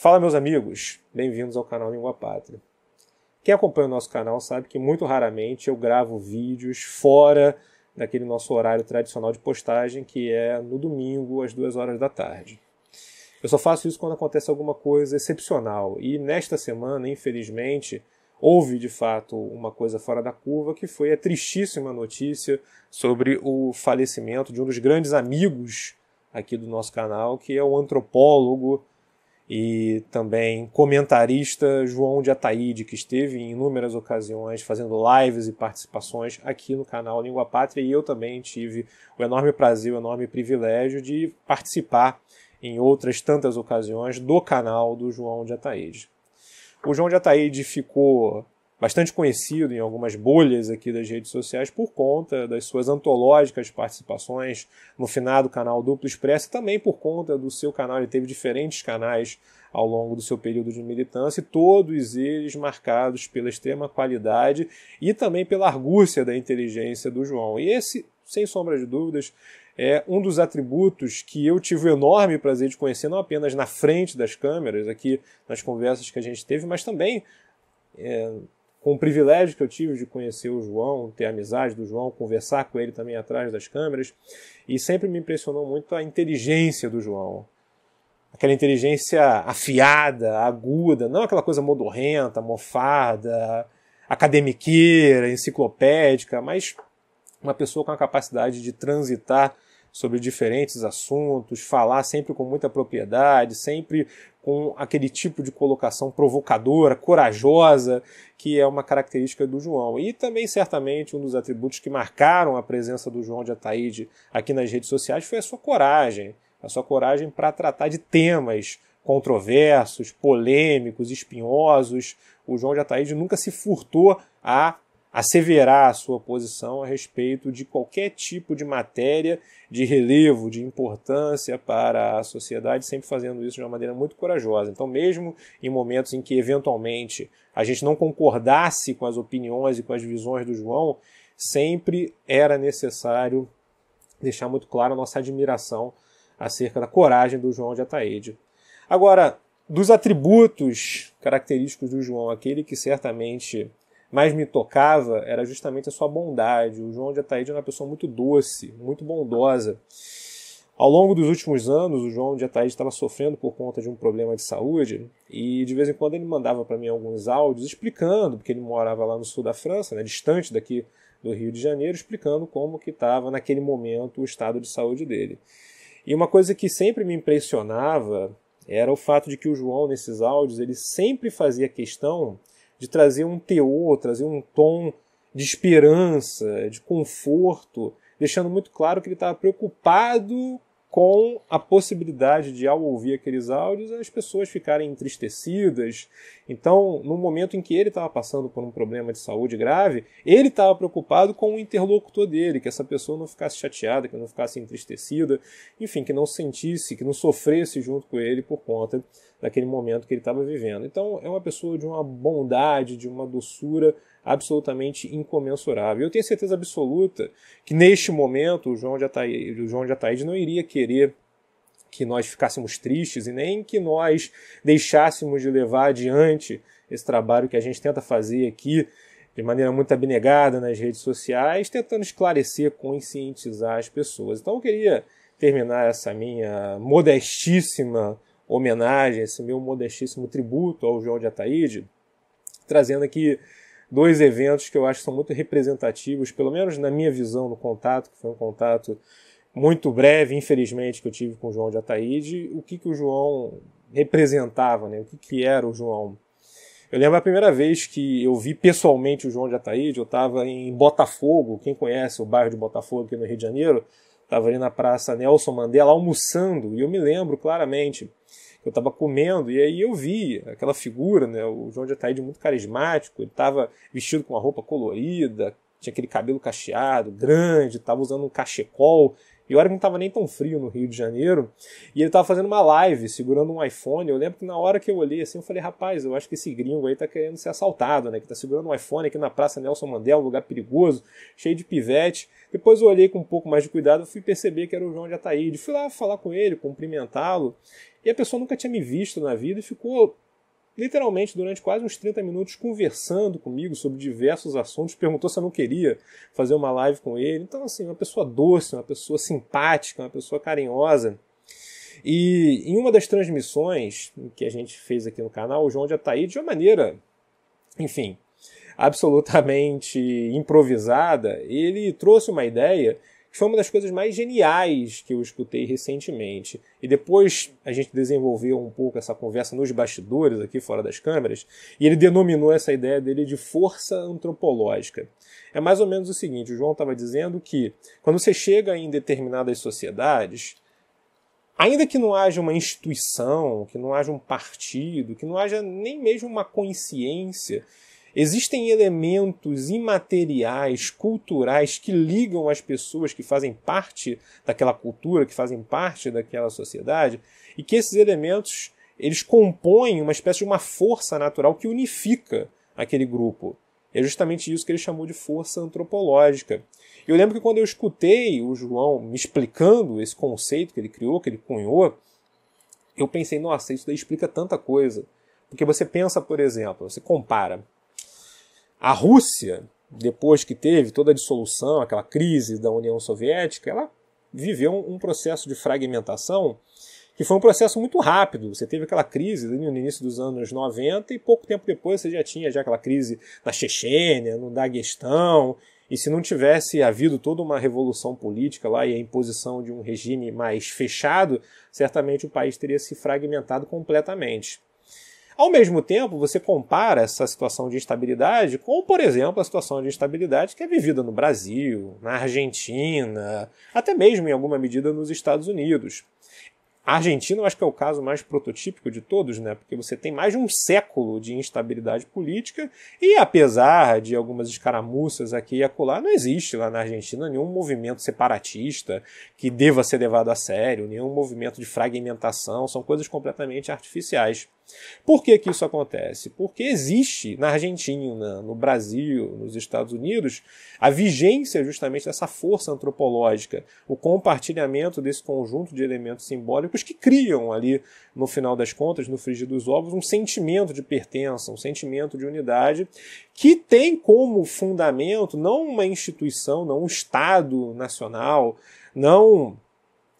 Fala, meus amigos, bem-vindos ao canal Língua Pátria. Quem acompanha o nosso canal sabe que muito raramente eu gravo vídeos fora daquele nosso horário tradicional de postagem, que é no domingo, às 2 horas da tarde. Eu só faço isso quando acontece alguma coisa excepcional, e nesta semana, infelizmente, houve de fato uma coisa fora da curva, que foi a tristíssima notícia sobre o falecimento de um dos grandes amigos aqui do nosso canal, que é o antropólogo e também comentarista João de Ataíde, que esteve em inúmeras ocasiões fazendo lives e participações aqui no canal Língua Pátria, e eu também tive o enorme prazer, o enorme privilégio de participar em outras tantas ocasiões do canal do João de Ataíde. O João de Ataíde ficou bastante conhecido em algumas bolhas aqui das redes sociais por conta das suas antológicas participações no finado canal Duplo Expresso, e também por conta do seu canal. Ele teve diferentes canais ao longo do seu período de militância, e todos eles marcados pela extrema qualidade e também pela argúcia da inteligência do João. E esse, sem sombra de dúvidas, é um dos atributos que eu tive o enorme prazer de conhecer, não apenas na frente das câmeras, aqui nas conversas que a gente teve, mas também com o privilégio que eu tive de conhecer o João, ter a amizade do João, conversar com ele também atrás das câmeras, e sempre me impressionou muito a inteligência do João. Aquela inteligência afiada, aguda, não aquela coisa modorrenta, mofada, academiqueira, enciclopédica, mas uma pessoa com a capacidade de transitar sobre diferentes assuntos, falar sempre com muita propriedade, sempre com aquele tipo de colocação provocadora, corajosa, que é uma característica do João. E também, certamente, um dos atributos que marcaram a presença do João de Ataíde aqui nas redes sociais foi a sua coragem para tratar de temas controversos, polêmicos, espinhosos. O João de Ataíde nunca se furtou a asseverar a sua posição a respeito de qualquer tipo de matéria de relevo, de importância para a sociedade, sempre fazendo isso de uma maneira muito corajosa. Então, mesmo em momentos em que, eventualmente, a gente não concordasse com as opiniões e com as visões do João, sempre era necessário deixar muito claro a nossa admiração acerca da coragem do João de Ataíde. Agora, dos atributos característicos do João, aquele que certamente mais me tocava era justamente a sua bondade. O João de Ataíde é uma pessoa muito doce, muito bondosa. Ao longo dos últimos anos, o João de Ataíde estava sofrendo por conta de um problema de saúde, e de vez em quando ele mandava para mim alguns áudios explicando, porque ele morava lá no sul da França, distante daqui do Rio de Janeiro, explicando como que estava naquele momento o estado de saúde dele. E uma coisa que sempre me impressionava era o fato de que o João, nesses áudios, ele sempre fazia questão de trazer um teor, trazer um tom de esperança, de conforto, deixando muito claro que ele estava preocupado com a possibilidade de, ao ouvir aqueles áudios, as pessoas ficarem entristecidas. Então, no momento em que ele estava passando por um problema de saúde grave, ele estava preocupado com o interlocutor dele, que essa pessoa não ficasse chateada, que não ficasse entristecida, enfim, que não sentisse, que não sofresse junto com ele por conta daquele momento que ele estava vivendo. Então, é uma pessoa de uma bondade, de uma doçura absolutamente incomensurável. Eu tenho certeza absoluta que neste momento o João de Ataíde não iria querer que nós ficássemos tristes e nem que nós deixássemos de levar adiante esse trabalho que a gente tenta fazer aqui de maneira muito abnegada nas redes sociais, tentando esclarecer, conscientizar as pessoas. Então eu queria terminar essa minha modestíssima homenagem, esse meu modestíssimo tributo ao João de Ataíde, trazendo aqui 2 eventos que eu acho que são muito representativos, pelo menos na minha visão no contato, que foi um contato muito breve, infelizmente, que eu tive com o João de Ataíde, o que o João representava, o que era o João. Eu lembro a primeira vez que eu vi pessoalmente o João de Ataíde, eu estava em Botafogo, quem conhece o bairro de Botafogo aqui no Rio de Janeiro, estava ali na Praça Nelson Mandela almoçando, e eu me lembro claramente eu estava comendo, e aí eu vi aquela figura, o João de Ataíde muito carismático, ele estava vestido com uma roupa colorida, tinha aquele cabelo cacheado, grande, estava usando um cachecol, E olha que não estava nem tão frio no Rio de Janeiro, e ele estava fazendo uma live, segurando um iPhone. Eu lembro que na hora que eu olhei assim, eu falei, rapaz, eu acho que esse gringo aí tá querendo ser assaltado, né? Que tá segurando um iPhone aqui na Praça Nelson Mandela, um lugar perigoso, cheio de pivete. Depois eu olhei com um pouco mais de cuidado e fui perceber que era o João de Ataíde. Fui lá falar com ele, cumprimentá-lo, e a pessoa nunca tinha me visto na vida e ficou literalmente durante quase uns 30 minutos conversando comigo sobre diversos assuntos, perguntou se eu não queria fazer uma live com ele. Então, assim, uma pessoa doce, uma pessoa simpática, uma pessoa carinhosa. E em uma das transmissões que a gente fez aqui no canal, o João de Ataíde, de uma maneira, enfim, absolutamente improvisada, ele trouxe uma ideia que foi uma das coisas mais geniais que eu escutei recentemente. E depois a gente desenvolveu um pouco essa conversa nos bastidores, aqui fora das câmeras, e ele denominou essa ideia dele de força antropológica. É mais ou menos o seguinte, o João estava dizendo que quando você chega em determinadas sociedades, ainda que não haja uma instituição, que não haja um partido, que não haja nem mesmo uma consciência, existem elementos imateriais, culturais, que ligam as pessoas que fazem parte daquela cultura, que fazem parte daquela sociedade, e que esses elementos eles compõem uma espécie de uma força natural que unifica aquele grupo. É justamente isso que ele chamou de força antropológica. Eu lembro que quando eu escutei o João me explicando esse conceito que ele criou, que ele cunhou, eu pensei, nossa, isso daí explica tanta coisa. Porque você pensa, por exemplo, você compara a Rússia, depois que teve toda a dissolução, aquela crise da União Soviética, ela viveu um processo de fragmentação que foi um processo muito rápido. Você teve aquela crise no início dos anos 90 e pouco tempo depois você já tinha aquela crise na Chechênia, no Daguestão. E se não tivesse havido toda uma revolução política lá e a imposição de um regime mais fechado, certamente o país teria se fragmentado completamente. Ao mesmo tempo, você compara essa situação de instabilidade com, por exemplo, a situação de instabilidade que é vivida no Brasil, na Argentina, até mesmo em alguma medida nos Estados Unidos. A Argentina eu acho que é o caso mais prototípico de todos, né? Porque você tem mais de um século de instabilidade política e, apesar de algumas escaramuças aqui e acolá, não existe lá na Argentina nenhum movimento separatista que deva ser levado a sério, nenhum movimento de fragmentação, são coisas completamente artificiais. Por que que isso acontece? Porque existe na Argentina, no Brasil, nos Estados Unidos, a vigência justamente dessa força antropológica, o compartilhamento desse conjunto de elementos simbólicos que criam ali, no final das contas, no frigir dos ovos, um sentimento de pertença, um sentimento de unidade, que tem como fundamento não uma instituição, não um Estado nacional, não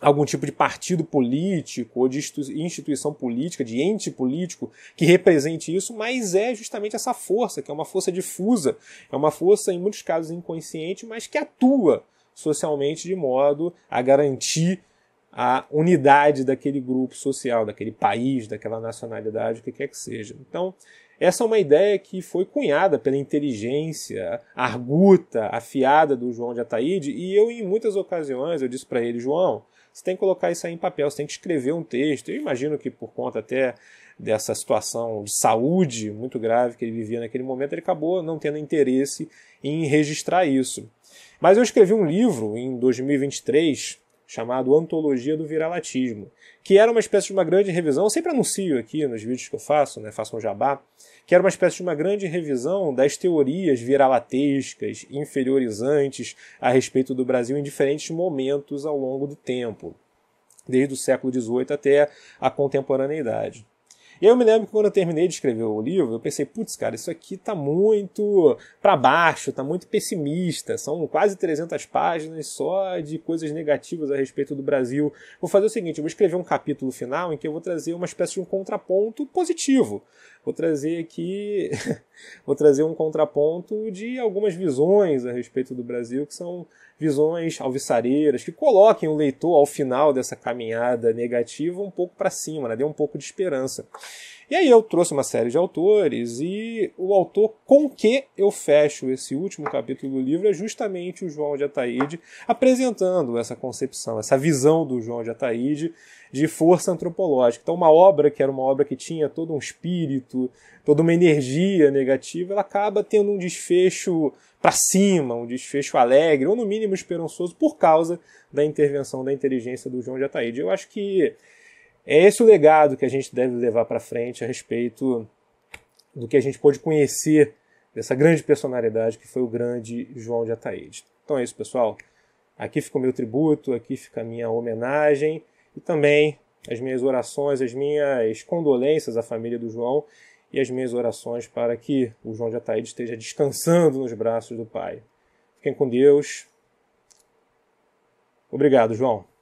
algum tipo de partido político ou de instituição política, de ente político que represente isso, mas é justamente essa força, que é uma força difusa, é uma força, em muitos casos, inconsciente, mas que atua socialmente de modo a garantir a unidade daquele grupo social, daquele país, daquela nacionalidade, o que quer que seja. Então, essa é uma ideia que foi cunhada pela inteligência arguta, afiada do João de Ataíde, e eu, em muitas ocasiões, eu disse para ele, João, você tem que colocar isso aí em papel, você tem que escrever um texto. Eu imagino que por conta até dessa situação de saúde muito grave que ele vivia naquele momento, ele acabou não tendo interesse em registrar isso. Mas eu escrevi um livro em 2023 chamado Antologia do Viralatismo, que era uma espécie de uma grande revisão, eu sempre anuncio aqui nos vídeos que eu faço, né, faço um jabá, que era uma espécie de uma grande revisão das teorias viralatescas, inferiorizantes a respeito do Brasil em diferentes momentos ao longo do tempo, desde o século XVIII até a contemporaneidade. E aí eu me lembro que quando eu terminei de escrever o livro, eu pensei, putz, cara, isso aqui tá muito para baixo, tá muito pessimista, são quase 300 páginas só de coisas negativas a respeito do Brasil. Vou fazer o seguinte, eu vou escrever um capítulo final em que eu vou trazer uma espécie de um contraponto positivo. Vou trazer aqui, vou trazer um contraponto de algumas visões a respeito do Brasil, que são visões alvissareiras, que coloquem o leitor ao final dessa caminhada negativa um pouco para cima, né? Dê um pouco de esperança. E aí eu trouxe uma série de autores e o autor com que eu fecho esse último capítulo do livro é justamente o João de Ataíde, apresentando essa concepção, essa visão do João de Ataíde de força antropológica. Então, uma obra que era uma obra que tinha todo um espírito, toda uma energia negativa, ela acaba tendo um desfecho para cima, um desfecho alegre, ou no mínimo esperançoso, por causa da intervenção da inteligência do João de Ataíde. Eu acho que é esse o legado que a gente deve levar para frente a respeito do que a gente pôde conhecer dessa grande personalidade que foi o grande João de Ataíde. Então é isso, pessoal. Aqui fica o meu tributo, aqui fica a minha homenagem e também as minhas orações, as minhas condolências à família do João e as minhas orações para que o João de Ataíde esteja descansando nos braços do Pai. Fiquem com Deus. Obrigado, João.